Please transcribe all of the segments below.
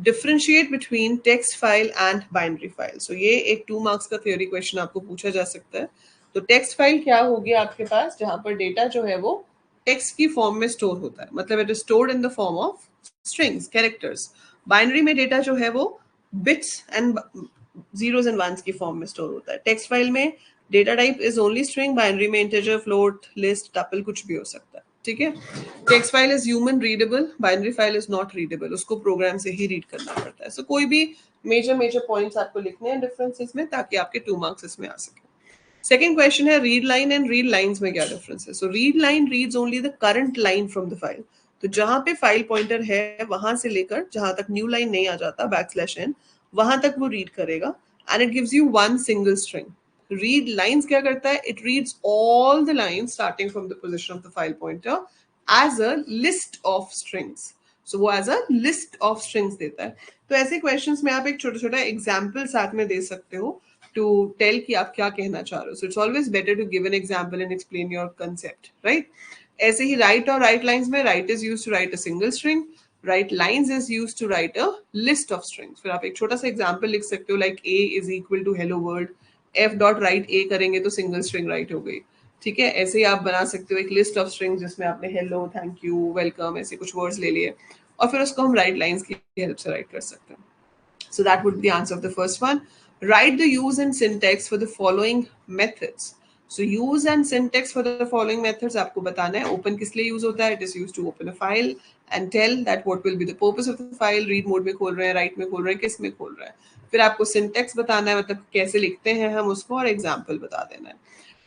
Differentiate between text file and binary file. So ये एक 2 marks का थ्योरी क्वेश्चन आपको पूछा जा सकता है. तो टेक्स्ट फाइल क्या होगी आपके पास, जहां पर डेटा जो है वो टेक्स्ट की फॉर्म में स्टोर होता है, मतलब it is stored in the form of strings, characters. Binary में डेटा जो है वो bits and zeros and ones की फॉर्म में स्टोर होता है. टेक्स्ट फाइल में data type is only string, binary में इंटीजर, फ्लोट, लिस्ट, टपल कुछ भी हो सकता है. ठीक है. Text file is human readable, binary file is not readable, उसको प्रोग्राम से ही रीड करना पड़ता है. सो कोई भी मेजर मेजर पॉइंट्स आपको लिखने हैं डिफरेंसेस में, ताकि आपके 2 मार्क्स इसमें आ सके. सेकेंड क्वेश्चन है read line and read lines में क्या डिफरेंस है. So read line reads only the current line from the file. तो जहां पे फाइल पॉइंटर है वहां से लेकर जहां तक न्यू लाइन नहीं आ जाता \n, वहां तक वो रीड करेगा and it gives you one single string. Read lines क्या करता है, it reads all the lines starting from the position of the file pointer as a list of strings. So वो as a list of strings देता है. तो ऐसे questions में आप एक छोटा छोटा एग्जाम्पल साथ में दे सकते हो to tell कि आप क्या कहना चाह रहे हो. So it's always better to give an example and explain your concept, right? ऐसे ही write और write lines में write is used to write a single string, write lines is used to write a list of strings. फिर आप एक छोटा सा example लिख सकते हो like a is equal to hello world, f dot write a करेंगे तो single string write हो गई. ठीक है. ऐसे ही आप बना सकते हो एक list of strings जिसमें आपने hello, thank you, welcome ऐसे कुछ words ले लिए और फिर उसको हम write lines की help से write कर सकते हैं. So that would be the answer of the first one. Write the use and syntax for the following methods. So use and syntax for the following methods आपको बताना है. Open किस लिए use होता है? It is used to open a file and tell that what will be the purpose of the file. Read mode में खोल रहे हैं, write में खोल रहे हैं, किस में खोल रहे हैं. फिर आपको syntax बताना है, मतलब कैसे लिखते हैं हम उसको, और example बता देना है.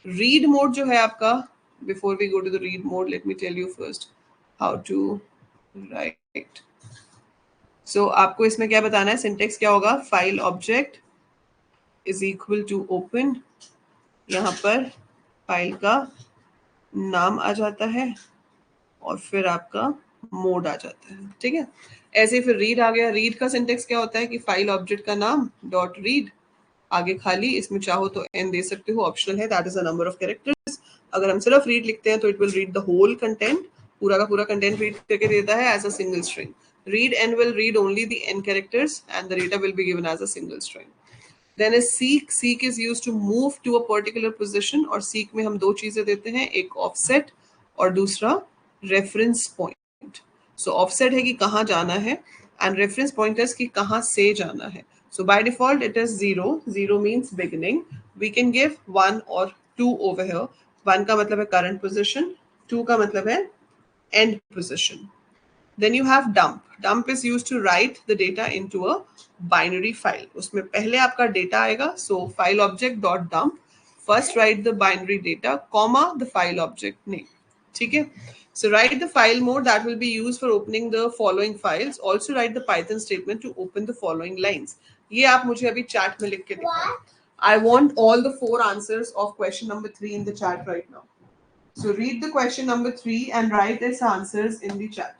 Read mode जो है आपका, before we go to the read mode, let me tell you first how to write. सो आपको इसमें क्या बताना है, सिंटेक्स क्या होगा, file object is equal to open. यहाँ पर फाइल का नाम आ जाता है और फिर आपका मोड आ जाता है. ठीक है. ऐसे फिर रीड आ गया. रीड का सिंटेक्स क्या होता है कि फाइल ऑब्जेक्ट का नाम डॉट रीड, आगे खाली, इसमें चाहो तो एन दे सकते हो, ऑप्शनल है, that is a number of characters. अगर हम सिर्फ रीड लिखते हैं तो it will read the whole content, पूरा का पूरा कंटेंट रीड करके देता है as a single string. Read n will read only the n characters and the data will be given as a single string. Then is seek. Seek is use to move to a particular position, और seek में हम दो चीजें देते हैं, एक offset और दूसरा रेफरेंस पॉइंट. सो ऑफसेट है कि कहाँ जाना है एंड रेफरेंस पॉइंटर्स की कहाँ से जाना है. So by default it is 0. 0 means beginning. We can give 1 or 2 over here. 1 का मतलब है current position, 2 का मतलब है end position. Then you have dump. Dump is used to write the data into a binary file. उसमें पहले आपका data आएगा, so file object dot dump. First write the binary data, comma the file object name. ठीक है. So write the file mode that will be used for opening the following files. Also write the Python statement to open the following lines. ये आप मुझे अभी chat में लिख के दिखाओ. I want all the 4 answers of question number 3 in the chat right now. So read the question number 3 and write its answers in the chat.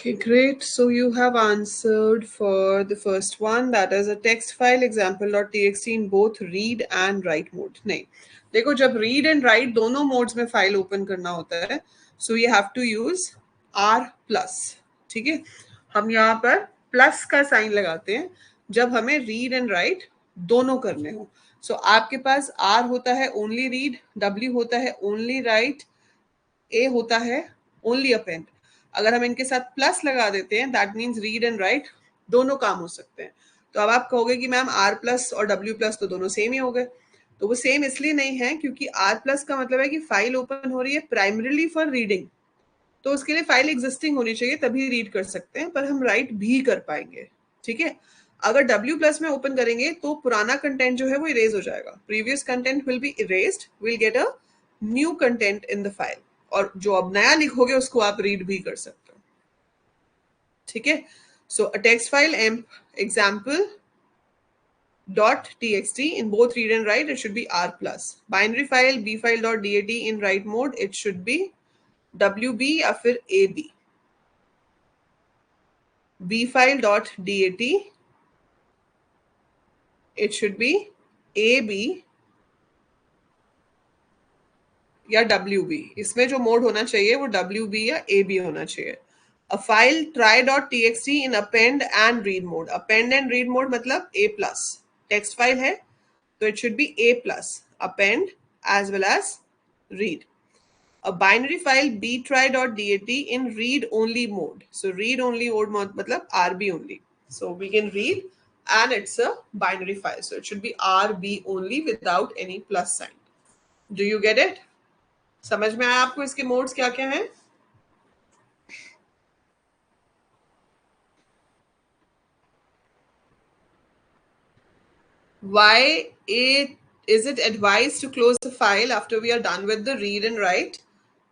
Okay, great. So you have answered for the first one, that is a text file example.txt in both read and write mode. नहीं, देखो जब read and write दोनों modes में file open करना होता है, so you have to use R plus. ठीक है, हम यहाँ पर प्लस का साइन लगाते हैं जब हमें रीड एंड राइट दोनों करने हो. सो आपके पास R होता है ओनली रीड, W होता है ओनली राइट, ए होता है ओनली अपेंड. अगर हम इनके साथ प्लस लगा देते हैं that means read and right दोनों काम हो सकते हैं. तो अब आप कहोगे कि मैम आर प्लस और डब्ल्यू प्लस तो दोनों सेम ही हो गए. तो वो सेम इसलिए नहीं है क्योंकि आर प्लस का मतलब है कि फाइल ओपन हो रही है प्राइमरीली फॉर रीडिंग, तो उसके लिए फाइल एग्जिस्टिंग होनी चाहिए तभी रीड कर सकते हैं, पर हम राइट भी कर पाएंगे. ठीक है, अगर W प्लस में ओपन करेंगे तो पुराना कंटेंट जो है वो इरेज हो जाएगा. Previous content will be erased, will get a new content in the file, और जो अब नया लिखोगे उसको आप रीड भी कर सकते हो. ठीक है, so a text file example dot txt in both read and write, it should be R plus. Binary file b file dot dat in write mode, it should be wb या फिर ab. b file dot dat, it should be ab या wb. इसमें जो mode होना चाहिए वो wb या ab होना चाहिए. A file try.txt in append and read mode. Append and read mode मतलब a plus. Text file है तो it should be a plus. Append as well as read. A binary file btry.dat in read only mode. So read only mode मतलब rb only. So we can read and it's a binary file. So it should be rb only without any plus sign. Do you get it? समझ में आया आपको इसके modes क्या क्या हैं? Why is it advised to close the file after we are done with the read and write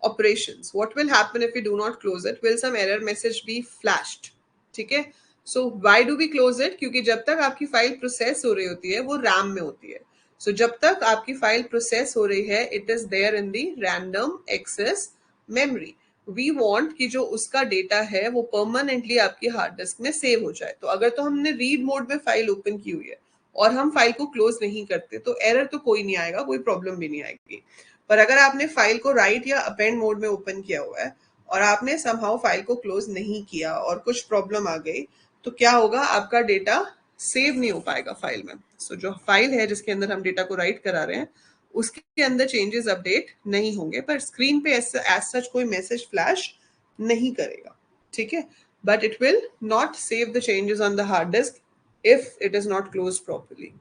operations? What will happen if we do not close it? Will some error message be flashed? ठीक है, so why do we close it? क्योंकि जब तक आपकी file process हो रही होती है वो रैम में होती है. So जब तक आपकी फाइल प्रोसेस हो रही है it is there in the random access memory. We want कि जो उसका डेटा है वो परमानेंटली आपकी हार्ड डिस्क में सेव हो जाए. तो अगर तो हमने रीड मोड में फाइल ओपन की हुई है और हम फाइल को क्लोज नहीं करते तो एरर तो कोई नहीं आएगा, कोई प्रॉब्लम भी नहीं आएगी. पर अगर आपने फाइल को राइट या अपेंड मोड में ओपन किया हुआ है और आपने समहाउ फाइल को क्लोज नहीं किया और कुछ प्रॉब्लम आ गई तो क्या होगा, आपका डेटा सेव नहीं हो पाएगा फाइल में. सो जो फाइल है जिसके अंदर हम डेटा को राइट करा रहे हैं उसके अंदर चेंजेस अपडेट नहीं होंगे, पर स्क्रीन पे एज सच कोई मैसेज फ्लैश नहीं करेगा. ठीक है, but it will not save the changes on the hard disk if it is not close properly.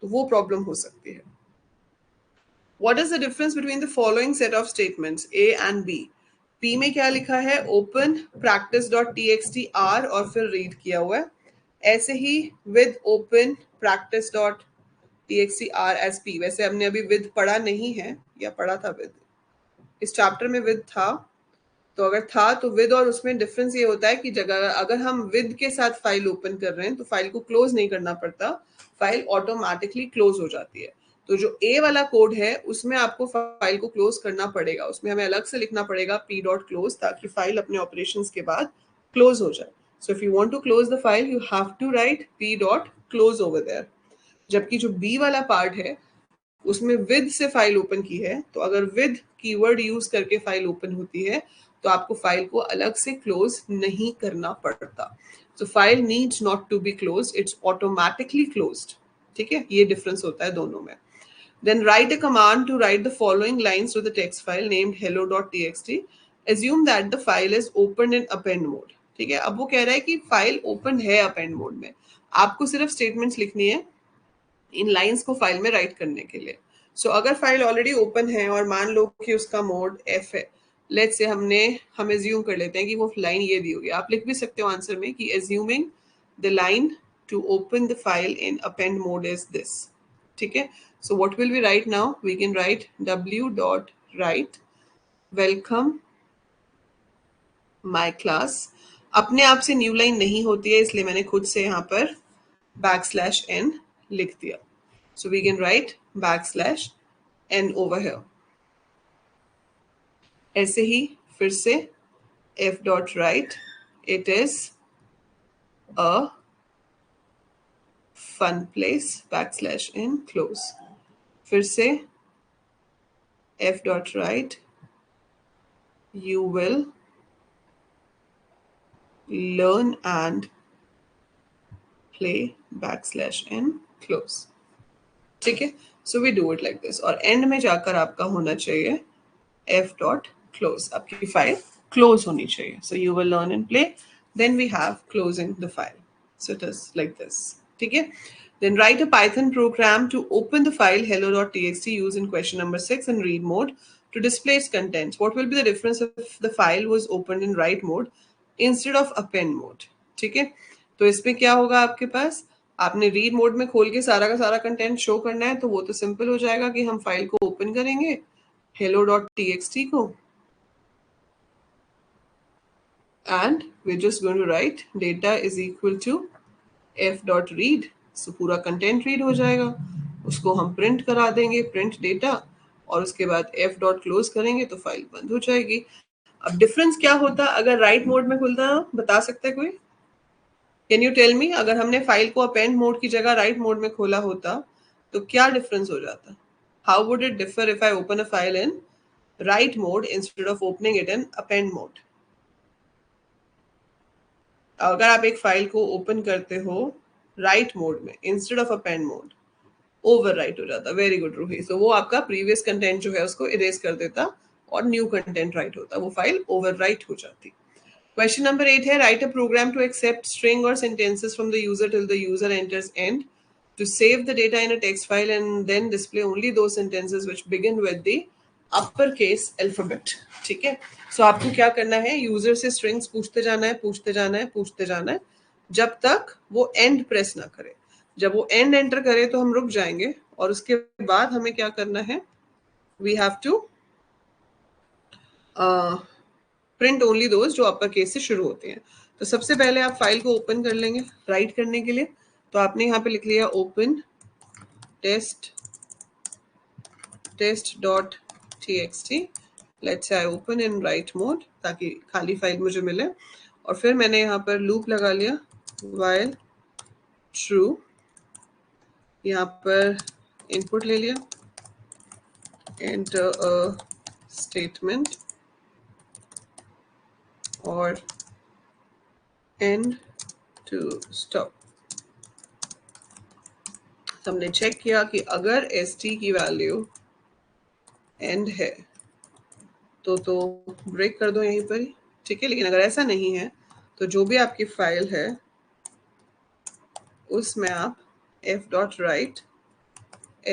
तो वो प्रॉब्लम हो सकती है. What is the difference between the following set of statements A and B? P में क्या लिखा है, open practice.txt r और फिर read किया हुआ है. ऐसे ही with open practice.txt r as P. वैसे हमने अभी with पढ़ा नहीं है या पढ़ा था with, इस चैप्टर में with था, तो अगर था तो विद और उसमें डिफरेंस ये होता है कि जगह अगर हम विद के साथ फाइल ओपन कर रहे हैं तो फाइल को क्लोज नहीं करना पड़ता, फाइल ऑटोमेटिकली क्लोज हो जाती है. तो जो ए वाला कोड है उसमें आपको फाइल को क्लोज करना पड़ेगा, उसमें हमें अलग से लिखना पड़ेगा p डॉट क्लोज ताकि फाइल अपने ऑपरेशंस के बाद क्लोज हो जाए. So if you want to close the file you have to write p dot close over there. जबकि जो b वाला पार्ट है उसमें विद से फाइल ओपन की है, तो अगर विद कीवर्ड यूज करके फाइल ओपन होती है तो आपको फाइल को अलग से क्लोज नहीं करना पड़ता. So file needs not to be close, it's automatically closed. ठीक है, ये डिफरेंस होता है दोनों में. Then write a command to write the following lines to the text file named hello.txt. Assume that the file is opened in append mode. ठीक है, अब वो कह रहा है कि फाइल ओपन है append मोड में, आपको सिर्फ स्टेटमेंट्स लिखनी है इन लाइंस को फाइल में राइट करने के लिए. सो अगर फाइल ऑलरेडी ओपन है और मान लो कि उसका मोड एफ है, लेट्स से हम एज्यूम कर लेते हैं कि वो लाइन ये दी होगी. आप लिख भी सकते हो आंसर में कि assuming the line to open the file in append mode is this. ठीक है, so what will we write now, we can write w dot write welcome my class. अपने आप से न्यू लाइन नहीं होती है इसलिए मैंने खुद से यहाँ पर \n लिख दिया. So we can write \n over here. ऐसे ही फिर से f dot write it is a fun place \n close. फिर से f.write you will learn and play \n close. ठीक है, so we do it like this, और end में जाकर आपका होना चाहिए f.close, आपकी फाइल क्लोज होनी चाहिए. So you will learn and play, then we have closing the file. So it is like this. ठीक है, then write a Python program to open the file hello.txt used in question number 6 in read mode to display its contents. What will be the difference if the file was opened in write mode instead of append mode? ठीक है, तो इसमें क्या होगा, आपके पास आपने read mode में खोल के सारा का सारा कंटेंट शो करना है, तो वो तो सिंपल हो जाएगा कि हम फाइल को ओपन करेंगे hello.txt को, and we're just going to write data is equal to f.read. सो पूरा कंटेंट रीड हो जाएगा, उसको हम प्रिंट करा देंगे, प्रिंट डेटा, और उसके बाद f.close करेंगे तो फाइल बंद हो जाएगी. अब डिफरेंस क्या होता अगर राइट मोड में खुलता, बता सकता है कोई? कैन यू टेल मी, अगर हमने फाइल को अपेंड मोड की जगह राइट मोड में खोला होता तो क्या डिफरेंस हो जाता? How would it differ if I open a file in right mode instead of opening it in append mode? अगर आप एक फाइल को ओपन करते हो राइट मोड में instead of append mode, over right हो जाता. Very good Ruhi. सो वो आपका प्रीवियस कंटेंट जो है उसको इरेज कर देता और न्यू कंटेंट राइट होता, वो फाइल ओवर राइट हो जाती. क्वेश्चन नंबर 8 है, write a program to accept string और sentences from the user till the user enters end to save the data in a text file and then display only those sentences which begin with the uppercase alphabet. ठीक है, सो आपको क्या करना है, user से strings पूछते जाना है, पूछते जाना है, पूछते जाना है, जब तक वो एंड प्रेस ना करे. जब वो एंड एंटर करे तो हम रुक जाएंगे, और उसके बाद हमें क्या करना है, we have to print only those जो अपर केस से शुरू होते हैं. तो सबसे पहले आप फाइल को ओपन कर लेंगे राइट करने के लिए, तो आपने यहाँ पे लिख लिया open test.txt. Let's say I open in right mode ताकि खाली फाइल मुझे मिले, और फिर मैंने यहाँ पर लूप लगा लिया while true, यहाँ पर इनपुट ले लिया, enter a statement और end to stop. हमने चेक किया कि अगर st की वैल्यू एंड है तो ब्रेक कर दो यहीं पर ही. ठीक है, लेकिन अगर ऐसा नहीं है तो जो भी आपकी फाइल है उसमें आप f.write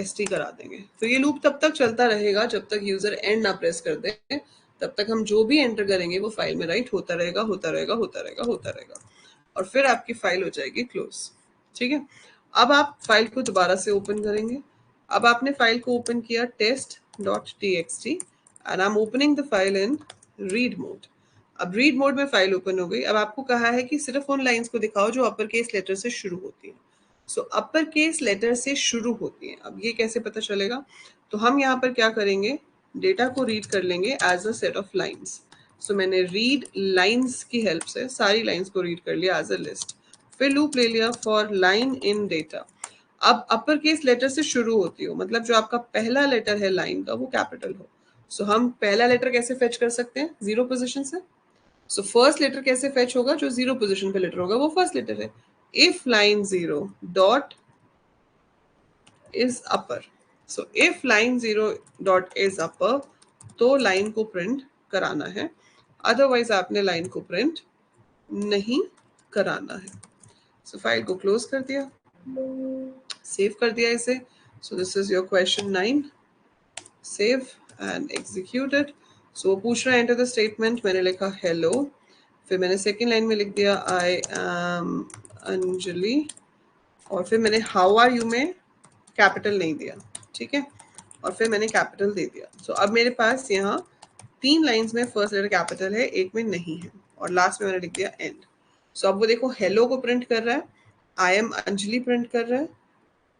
st करा देंगे. तो ये लूप तब तक चलता रहेगा जब तक यूजर एंड ना प्रेस कर दे, तब तक हम जो भी एंटर करेंगे वो फाइल में राइट होता रहेगा, होता रहेगा, होता रहेगा, होता रहेगा, और फिर आपकी फाइल हो जाएगी क्लोज. ठीक है, अब आप फाइल को दोबारा से ओपन करेंगे. अब आपने फाइल को ओपन किया test.txt and I am opening the file in read mode. अब रीड मोड में फाइल ओपन हो गई. अब आपको कहा है कि सिर्फ उन लाइंस को दिखाओ जो अपर केस लेटर से शुरू होती है. सो अपर केस लेटर से शुरू होती है. अब ये कैसे पता चलेगा, तो हम यहाँ पर क्या करेंगे, डेटा को रीड कर लेंगे as a set of lines. So मैंने रीड लाइंस की हेल्प से सारी लाइंस को रीड कर लिया एज अ लिस्ट. फिर लूप ले लिया फॉर लाइन इन डेटा. अब अपर केस लेटर से शुरू होती हो, मतलब जो आपका पहला लेटर है लाइन का वो कैपिटल हो. सो हम पहला लेटर कैसे फेच कर सकते हैं, जीरो पोजीशन से. सो फर्स्ट लेटर कैसे फेच होगा, जो जीरो पोजीशन पे लेटर होगा वो फर्स्ट लेटर है. If line 0 dot is upper, so if line 0 dot is upper तो लाइन को प्रिंट कराना है, अदरवाइज आपने लाइन को प्रिंट नहीं कराना है. सो फाइल को क्लोज कर दिया, सेव कर दिया इसे. So this is your question 9. Save and execute it. So वो पूछ रहा है एंटर द स्टेटमेंट, मैंने लिखा हेलो, फिर मैंने सेकेंड लाइन में लिख दिया आई एम अंजलि, और फिर मैंने हाउ आर यू में कैपिटल नहीं दिया. ठीक है, और फिर मैंने कैपिटल दे दिया. सो अब मेरे पास यहाँ 3 लाइंस में फर्स्ट लेटर कैपिटल है, एक में नहीं है, और लास्ट में मैंने लिख दिया एंड. सो अब वो देखो हेलो को प्रिंट कर रहा है, आई एम अंजलि प्रिंट कर रहा है,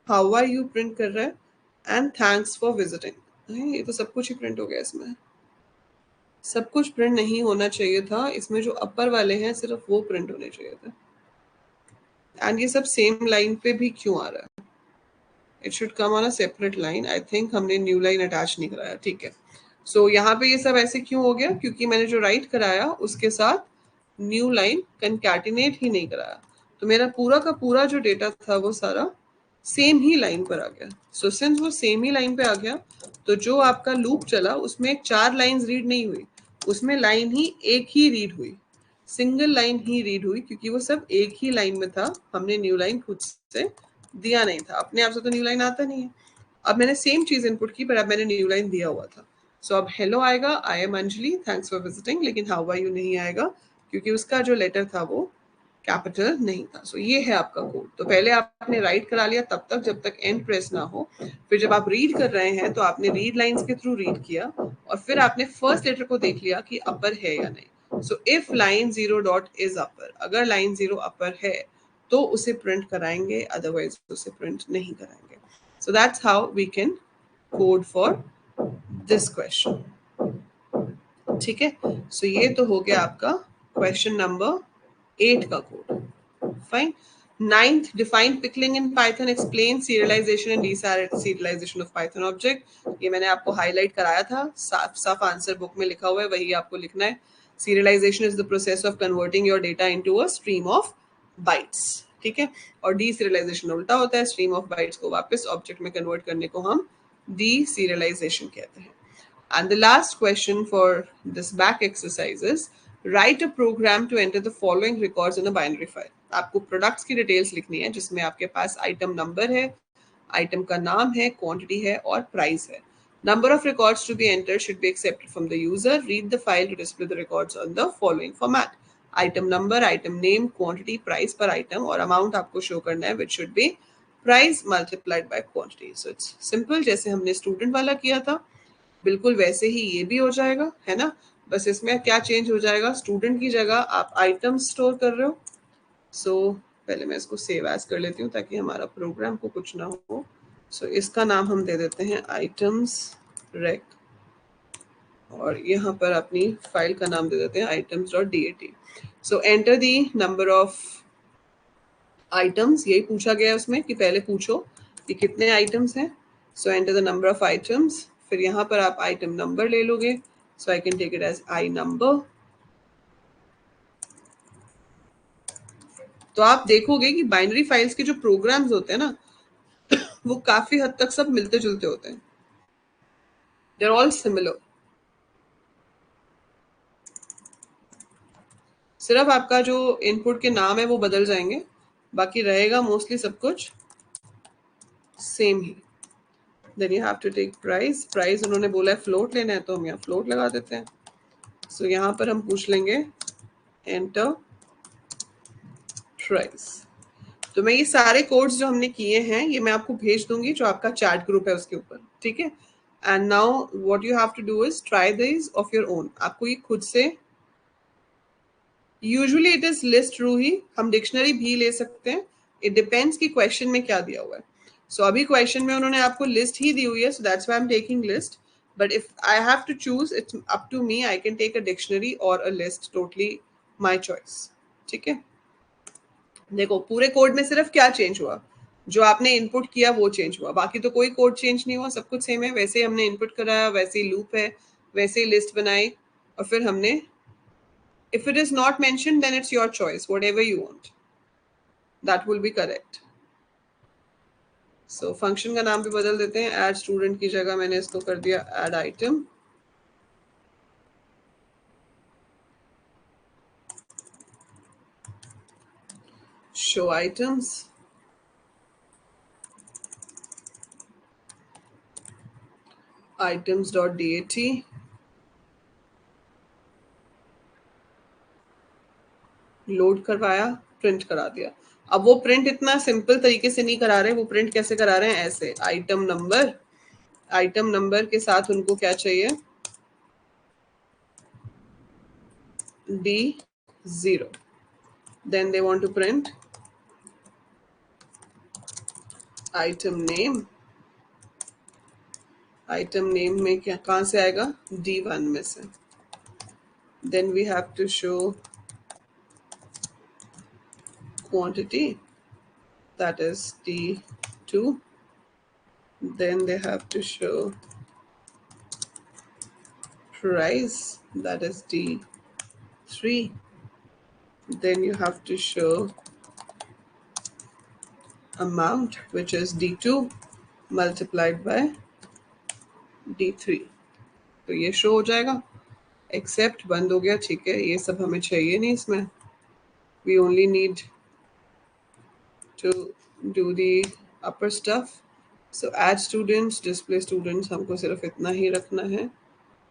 हाउ आर यू प्रिंट कर रहा है, एंड थैंक्स फॉर विजिटिंग. ये तो सब कुछ ही प्रिंट हो गया इसमें. सब कुछ प्रिंट नहीं होना चाहिए था, इसमें जो अपर वाले हैं सिर्फ वो प्रिंट होने चाहिए थे। एंड ये सब सेम लाइन पे भी क्यों आ रहा है? It should come on a separate line. I think हमने न्यू लाइन अटैच नहीं कराया, ठीक है। सो यहाँ पे ये सब ऐसे क्यों हो गया? क्योंकि मैंने जो राइट कराया उसके साथ न्यू लाइन कंकैटिनेट ही नहीं कराया, तो मेरा पूरा का पूरा जो डेटा था वो सारा सेम ही लाइन पर आ गया। सो सिंस वो सेम ही लाइन पे आ गया, तो जो आपका लूप चला उसमें 4 लाइंस रीड नहीं हुई, उसमें लाइन ही एक ही रीड हुई, सिंगल लाइन ही रीड हुई, क्योंकि वो सब एक ही लाइन में था। हमने न्यू लाइन खुद से दिया नहीं था, अपने आप से तो न्यू लाइन आता नहीं है। अब मैंने सेम चीज इनपुट की, पर अब मैंने न्यू लाइन दिया हुआ था। सो अब हेलो आएगा, I am Anjali, thanks for visiting, लेकिन हाउ आर यू नहीं आएगा, क्योंकि उसका जो लेटर था वो कैपिटल नहीं था। सो ये है आपका कोड। तो पहले आपने राइट करा लिया तब तक जब तक एंड प्रेस ना हो, फिर जब आप रीड कर रहे हैं तो आपने रीड लाइंस के थ्रू रीड किया, और फिर आपने फर्स्ट लेटर को देख लिया कि अपर है या नहीं। So if line 0 dot is upper, अगर लाइन 0 अपर है तो उसे प्रिंट कराएंगे, अदरवाइज उसे प्रिंट नहीं कराएंगे। So that's how we can code for this question, ठीक है। सो ये तो हो गया आपका क्वेश्चन नंबर 8 का code. Fine. Ninth, define pickling in Python, explain serialization and deserialization of Python object। ये मैंने आपको हाईलाइट कराया था, साफ साफ आंसर बुक में लिखा हुआ है, वही आपको लिखना है। Serialization is the process of converting your data into a stream of bytes, ठीक है। और deserialization उल्टा होता है, stream of bytes को वापस ऑब्जेक्ट में कन्वर्ट करने को हम deserialization कहते हैं। And the last question for this back exercise is write a program to enter the following records in a binary file। आपको प्रोडक्ट्स की डिटेल्स लिखनी है, जिसमें आपके पास आइटम नंबर है, आइटम का नाम है, क्वांटिटी है और प्राइस है। Number of records to be entered should be accepted from the user। Read the file to display the records on the following format। Item number, item name, quantity, price पर item और amount आपको show करना है, which should be price multiplied by quantity. So it's simple, जैसे हमने student वाला किया था बिल्कुल वैसे ही ये भी हो जाएगा, है ना। बस इसमें क्या चेंज हो जाएगा, स्टूडेंट की जगह आप आइटम स्टोर कर रहे हो। सो पहले मैं इसको सेव एज कर लेती हूँ ताकि हमारा प्रोग्राम को कुछ ना हो। सो इसका नाम हम दे देते हैं आइटम्स रेक, और यहाँ पर अपनी फाइल का नाम दे देते हैं items dot dat। So enter the number of items, यही पूछा गया है उसमें कि पहले पूछो कि कितने आइटम्स हैं। So enter the number of items, फिर यहाँ पर आप आइटम नंबर ले लोगे। So I can take it as I number. तो आप देखोगे कि बाइनरी फाइल्स के जो प्रोग्राम्स होते हैं ना, वो काफी हद तक सब मिलते जुलते होते हैं, दे आर ऑल सिमिलर। सिर्फ आपका जो इनपुट के नाम है वो बदल जाएंगे, बाकी रहेगा मोस्टली सब कुछ सेम ही। Then you have to take price. Price उन्होंने बोला है फ्लोट लेना है, तो हम यहाँ फ्लोट लगा देते हैं। सो यहाँ पर हम पूछ लेंगे एंटर प्राइस। तो मैं ये सारे कोड्स जो हमने किए हैं ये मैं आपको भेज दूंगी, जो आपका चैट ग्रुप है उसके ऊपर, ठीक है। And now what you have to do is try this of your own. आपको ये खुद से, यूजुअली इट इज लिस्ट रू ही, हम डिक्शनरी भी ले सकते हैं, इट डिपेंड्स कि क्वेश्चन में क्या दिया हुआ है। सो अभी क्वेश्चन में उन्होंने आपको लिस्ट ही दी हुई है, so that's why I am taking list. But if I have to choose, it's up to me, I can take a dictionary और a list, totally my choice, ठीक है। देखो पूरे कोड में सिर्फ क्या चेंज हुआ, जो आपने इनपुट किया वो चेंज हुआ, बाकी तो कोई कोड चेंज नहीं हुआ, सब कुछ सेम है। वैसे ही हमने इनपुट कराया, वैसे ही लूप है, वैसे ही लिस्ट बनाई, और फिर हमने, if it is not mentioned then it's your choice, whatever you want, that will be correct। so function का नाम भी बदल देते हैं, add student की जगह मैंने इसको कर दिया add item। show items, items dot dat, load करवाया, प्रिंट करा दिया। अब वो प्रिंट इतना सिंपल तरीके से नहीं करा रहे, वो प्रिंट कैसे करा रहे हैं, ऐसे आइटम नंबर, आइटम नंबर के साथ उनको क्या चाहिए, D0। then they want to print item name। Item name में क्या, कहाँ से आएगा, D1 में से। then we have to show quantity, that is D2, then they have to show price, that is D3, then you have to show amount, which is D2 multiplied by D3. तो ये show हो जाएगा, accept बंद हो गया, ठीक है, ये सब हमें चाहिए नहीं इसमें, we only need to do the upper stuff. So add students, display students, हमको सिर्फ इतना ही रखना है.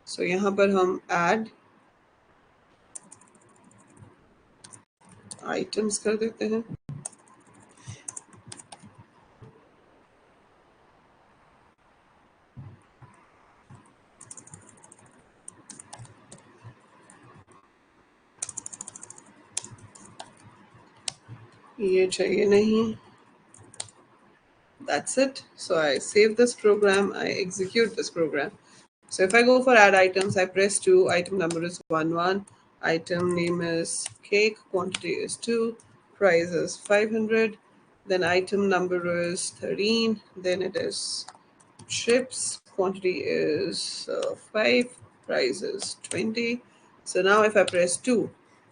सो यहाँ पर हम ऐड आइटम्स कर देते हैं. ये चाहिए नहीं. That's it. So I save this program, I execute this program. So if I go for add items, I press 2, item number is 11, item name is cake, quantity is 2, price is 500, then item number is 13, then it is chips, quantity is 5, price is 20. So now if I press 2,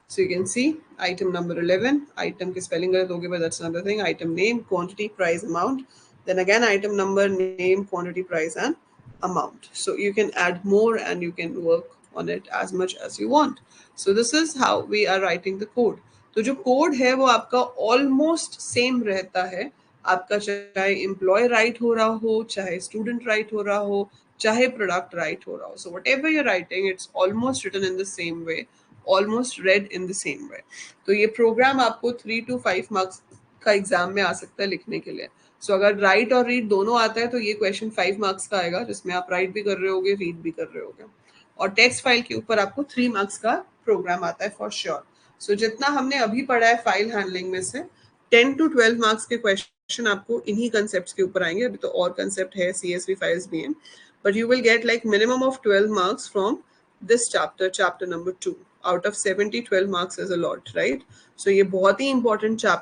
so you can see item number 11, item की spelling गलत होगी, but that's another thing. Item name, quantity, price, amount. Then again item number, name, quantity, price and amount. So you can add more and you can work on it as much as you want. So this is how we are writing the code. तो जो code है वो आपका almost same रहता है. आपका चाहे employ right हो रहा हो, चाहे स्टूडेंट राइट हो रहा हो, चाहे प्रोडक्ट राइट हो रहा हो. So whatever you're writing, it's almost written in the same way, almost read in the same way. तो ये प्रोग्राम आपको 3 to 5 मार्क्स का एग्जाम में आ सकता है लिखने के लिए. सो अगर राइट और रीड दोनों आता है तो ये क्वेश्चन 5 मार्क्स का आएगा, जिसमें आप राइट भी कर रहे होगे, रीड भी कर रहे होगे. और टेक्स्ट फाइल के ऊपर आपको 3 मार्क्स का प्रोग्राम आता है फॉर श्योर. सो जितना हमने अभी पढ़ा है फाइल हैंडलिंग में से 10 to 12 मार्क्स के क्वेश्चन आपको इन्हीं कंसेप्ट के ऊपर आएंगे. अभी तो और कंसेप्ट है, CSV फाइल्स भी हैं, but you will get like minimum of 12 marks from this chapter number 2. Out of 70, 12 marks is a lot, right? So ये बहुत ही important chapter